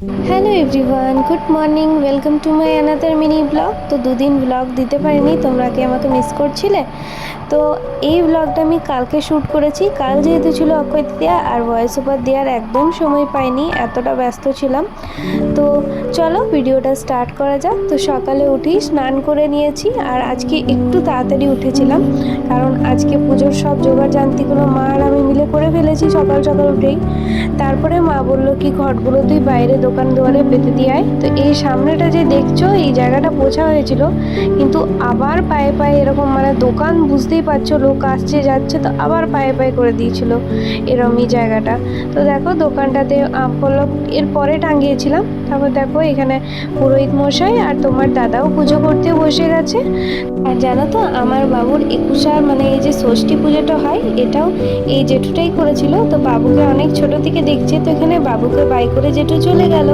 Hello everyone, good morning, welcome to my another mini blog. তো দুদিন blog দিতে পারিনি, তোমরা কি আমাকে মিস করছিলে? তো এই ব্লগটা আমি কালকে শ্যুট করেছি। কাল যেহেতু ছিল অক্ষয় তৃতীয়া, আর ভয়েস ওভার দেওয়ার একদম সময় পাইনি, এতটা ব্যস্ত ছিলাম। তো চলো ভিডিওটা স্টার্ট করা যাক। তো সকালে উঠেই স্নান করে নিয়েছি, আর আজকে একটু তাড়াতাড়ি উঠেছিলাম কারণ আজকে পুজোর সব জোগাড় জান্তিগুলো মা আর আমি মিলে করে ফেলেছি সকাল সকাল উঠেই। তারপরে মা বললো কি ঘটগুলো তুই বাইরে দোকান দুয়ারে পেতে দিয়ে আয়। তো এই সামনেটা যে দেখছো এই জায়গাটা পোছা হয়েছিল, কিন্তু আবার পায়ে পায়ে এরকম মানে দোকান বুঝতেই পারছো লোক আসছে যাচ্ছে, তো আবার পায়ে পায়ে করে দিয়েছিল এরমই জায়গাটা। তো দেখো দোকানটাতে পল্লব এর পরে টাঙিয়েছিলাম। তারপর দেখো এখানে পুরোহিত মশাই আর তোমার দাদাও পুজো করতে বসে গেছে। আর জানো তো আমার বাবুর একুশার মানে এই যে ষষ্ঠী পুজোটা হয় এটাও এই জেঠুটাই করেছিল। তো বাবুকে অনেক ছোট থেকে দেখছে, তো এখানে বাবুকে বাই করে জেঠু চলে গেল।